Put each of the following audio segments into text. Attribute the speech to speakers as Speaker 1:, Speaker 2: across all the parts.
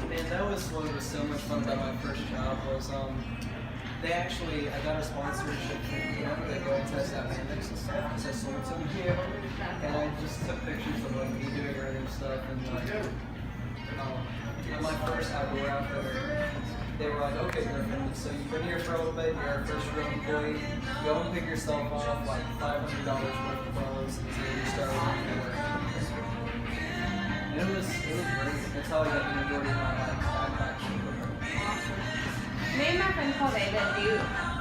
Speaker 1: Man, that was what was so much fun about my first job was I got a sponsorship from them that go and test out hammocks and stuff because I sold some here, and I just took pictures of like me doing random stuff and like on my first outdoor out there, they were like, okay, Griffin, so you've been here for a little bit, you're our first real employee, go and pick yourself off like $500 worth of clothes until you start working at work. It was great. That's how I got the majority of my backpacking.
Speaker 2: Me and my friend called David do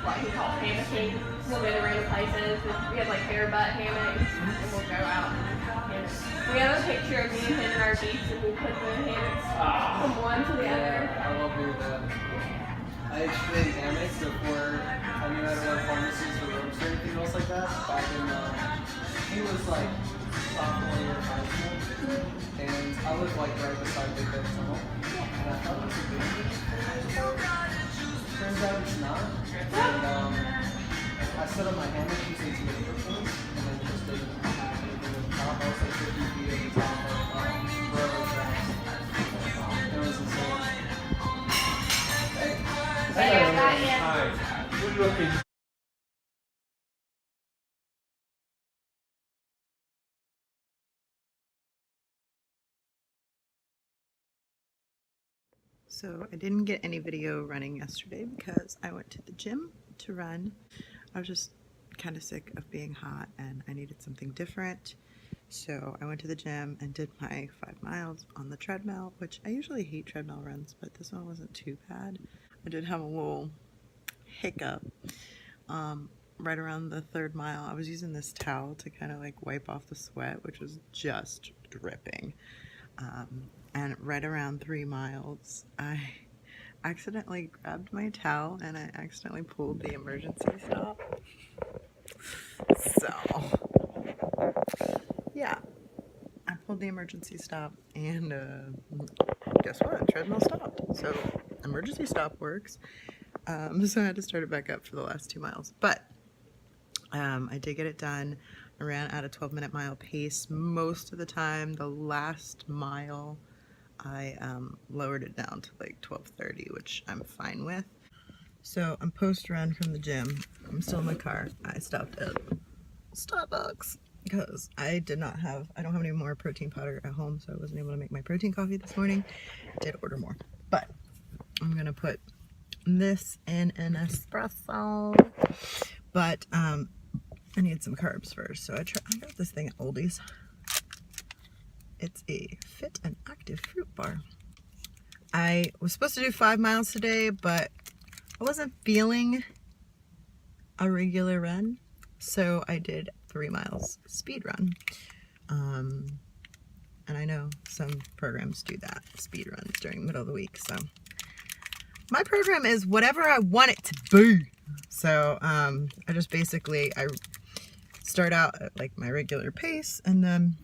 Speaker 2: what he called hammocking. We'll go to random places. We have like bare butt hammocks, and we'll go out and hammock. We have a picture of me and him in our beach, and we put the hammocks from one to the other.
Speaker 1: I love doing that. I actually hammocks before I knew how to run pharmacies or ropes or anything else like that. Back in, he was like sophomore year of high school, and I was like right beside Big Bend Tunnel, and I thought it was a big deal. Turns out it's not. And I set up my hammock using some paper points, and then just did anything with the top. I was like 50 feet at the top of railroad tracks. It was insane.
Speaker 2: Hey, I got you.
Speaker 3: Hi. Good looking.
Speaker 4: So I didn't get any video running yesterday because I went to the gym to run. I was just kind of sick of being hot and I needed something different. So I went to the gym and did my 5 miles on the treadmill, which I usually hate treadmill runs, but this one wasn't too bad. I did have a little hiccup right around the 3rd mile. I was using this towel to kind of like wipe off the sweat, which was just dripping. And right around 3 miles, I accidentally grabbed my towel and I accidentally pulled the emergency stop. So, yeah, I pulled the emergency stop and guess what? Treadmill stopped. So, emergency stop works. So I had to start it back up for the last 2 miles. But I did get it done. I ran at a 12-minute mile pace most of the time. The last mile, I lowered it down to like 12:30, which I'm fine with. So I'm post-run from the gym. I'm still in my car. I stopped at Starbucks because I don't have any more protein powder at home, so I wasn't able to make my protein coffee this morning. I did order more, but I'm gonna put this in an espresso. But I need some carbs first, so I got this thing at Oldie's. It's a Fit and Active fruit bar. I was supposed to do 5 miles today, but I wasn't feeling a regular run, so I did 3 miles speed run. And I know some programs do that, speed runs during the middle of the week, so my program is whatever I want it to be. So I just basically, I start out at like my regular pace and then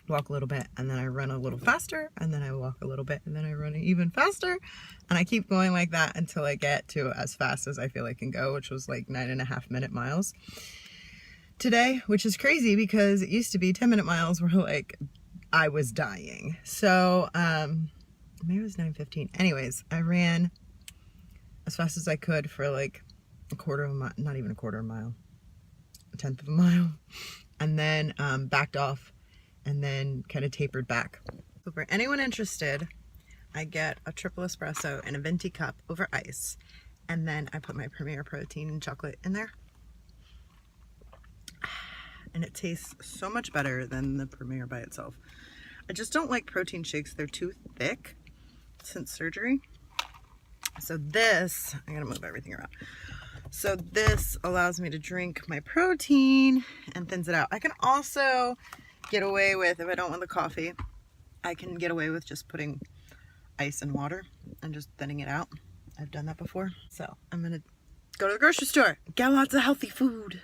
Speaker 4: walk a little bit and then I run a little faster and then I walk a little bit and then I run even faster, and I keep going like that until I get to as fast as I feel I can go, which was like 9.5-minute miles today, which is crazy because it used to be 10-minute miles where like I was dying. So maybe it was 9:15. Anyways, I ran as fast as I could for like a quarter of a mile, not even a quarter of a mile, 1/10 of a mile, and then backed off and then kind of tapered back. So for anyone interested, I get a triple espresso in a venti cup over ice, and then I put my Premier Protein chocolate in there, and it tastes so much better than the Premier by itself. I just don't like protein shakes. They're too thick since surgery. So this, I gotta move everything around. So this allows me to drink my protein and thins it out. I can also get away with, if I don't want the coffee, I can get away with just putting ice and water and just thinning it out. I've done that before. So I'm gonna go to the grocery store, get lots of healthy food.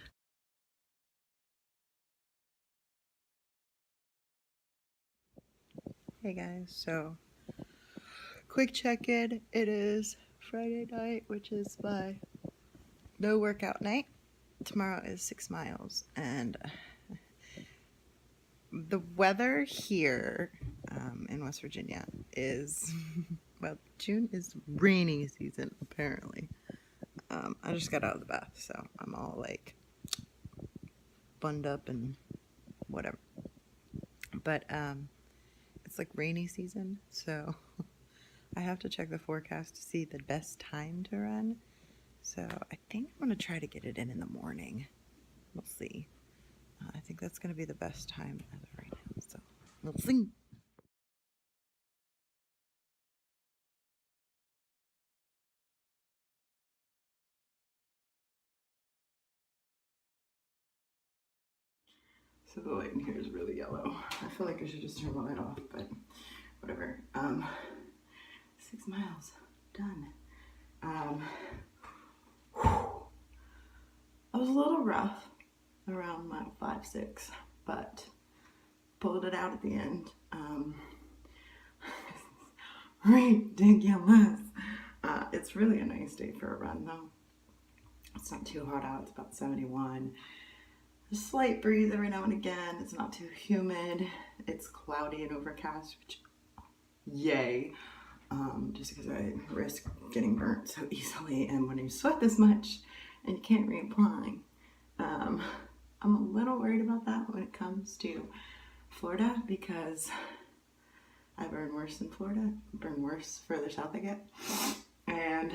Speaker 4: Hey guys, so quick check-in. It is Friday night, which is my no workout night. Tomorrow is 6 miles, and the weather here in West Virginia is, well, June is rainy season, apparently. I just got out of the bath, so I'm all like bunned up and whatever. But it's like rainy season, so I have to check the forecast to see the best time to run. So I think I'm going to try to get it in the morning. We'll see. I think that's going to be the best time as of right now, so we'll see. So the light in here is really yellow. I feel like I should just turn the light off, but whatever. 6 miles done. I was a little rough around mile 5, 6, but pulled it out at the end. Ridiculous. It's really a nice day for a run though. It's not too hot out. It's about 71. A slight breeze every now and again. It's not too humid. It's cloudy and overcast, which yay. Just because I risk getting burnt so easily, and when you sweat this much and you can't reapply, I'm a little worried about that when it comes to Florida, because I burn worse in Florida, burn worse further south I get, and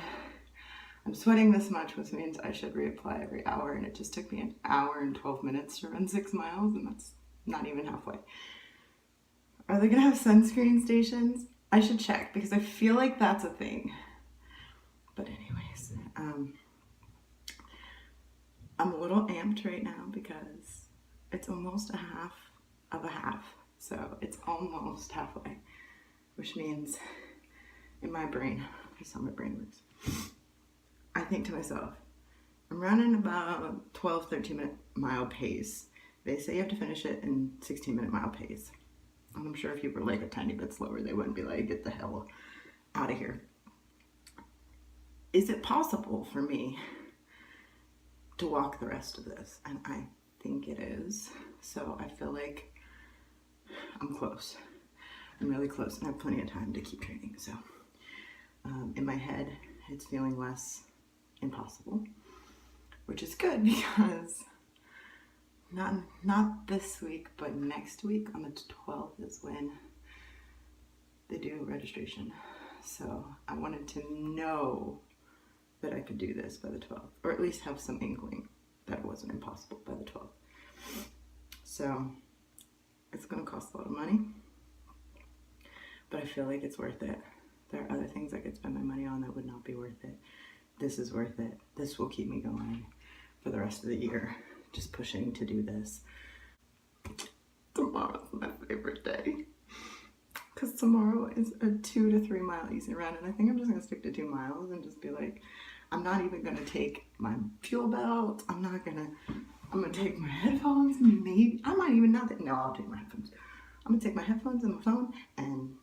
Speaker 4: I'm sweating this much, which means I should reapply every hour, and it just took me an hour and 12 minutes to run 6 miles, and that's not even halfway. Are they gonna have sunscreen stations? I should check, because I feel like that's a thing. But anyways, I'm a little amped right now because it's almost a half of a half. So it's almost halfway, which means in my brain, that's how my brain works, I think to myself, I'm running about 12, 13-minute mile pace. They say you have to finish it in 16-minute mile pace. And I'm sure if you were like a tiny bit slower, they wouldn't be like, get the hell out of here. Is it possible for me to walk the rest of this? And I think it is. So I feel like I'm close. I'm really close, and I have plenty of time to keep training. So in my head, it's feeling less impossible, which is good, because not this week, but next week on the 12th is when they do registration. So I wanted to know that I could do this by the 12th, or at least have some inkling that it wasn't impossible by the 12th. So it's gonna cost a lot of money, but I feel like it's worth it. There are other things I could spend my money on that would not be worth it. This is worth it. This will keep me going for the rest of the year. Just pushing to do this. Tomorrow's my favorite day, because tomorrow is a 2 to 3 mile easy run, and I think I'm just gonna stick to 2 miles and just be like, I'm not even gonna take my fuel belt. I'm gonna take my headphones. Maybe I might even not. No, I'll take my headphones. I'm gonna take my headphones and my phone and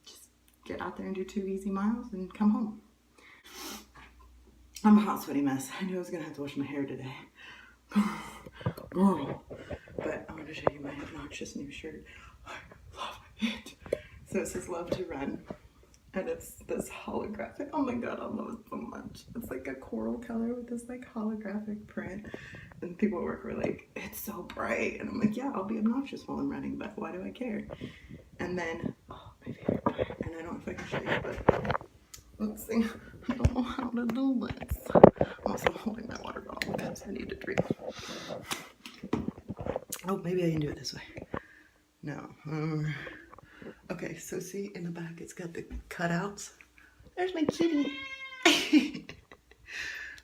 Speaker 4: just get out there and do 2 easy miles and come home. I'm a hot, sweaty mess. I knew I was gonna have to wash my hair today. Girl. But I want to show you my obnoxious new shirt. I love it. So it says "Love to Run," and it's this holographic. Oh my god, I love it so much. It's like a coral color with this like holographic print. And people at work were like, "It's so bright," and I'm like, "Yeah, I'll be obnoxious while I'm running, but why do I care?" And then, oh, my favorite part, and I don't know if I can show you, but let's see. I don't know how to do this. I'm also holding my water bottle because I need to drink. Oh, maybe I can do it this way. No. Okay, so see in the back it's got the cutouts. There's my kitty.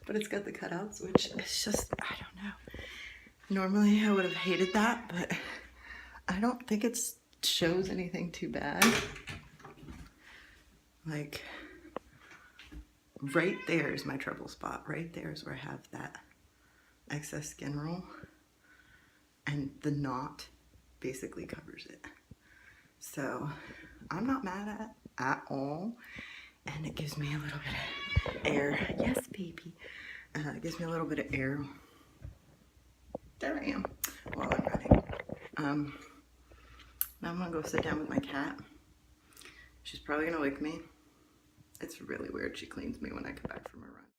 Speaker 4: But it's got the cutouts, which is just, I don't know. Normally I would have hated that, but I don't think it shows anything too bad. Like, right there is my trouble spot. Right there is where I have that excess skin roll, and the knot basically covers it. So I'm not mad at all, and it gives me a little bit of air. Yes, baby. It gives me a little bit of air. There I am while I'm running. Now I'm gonna go sit down with my cat She's probably gonna wake me. It's really weird. She cleans me when I come back from a run.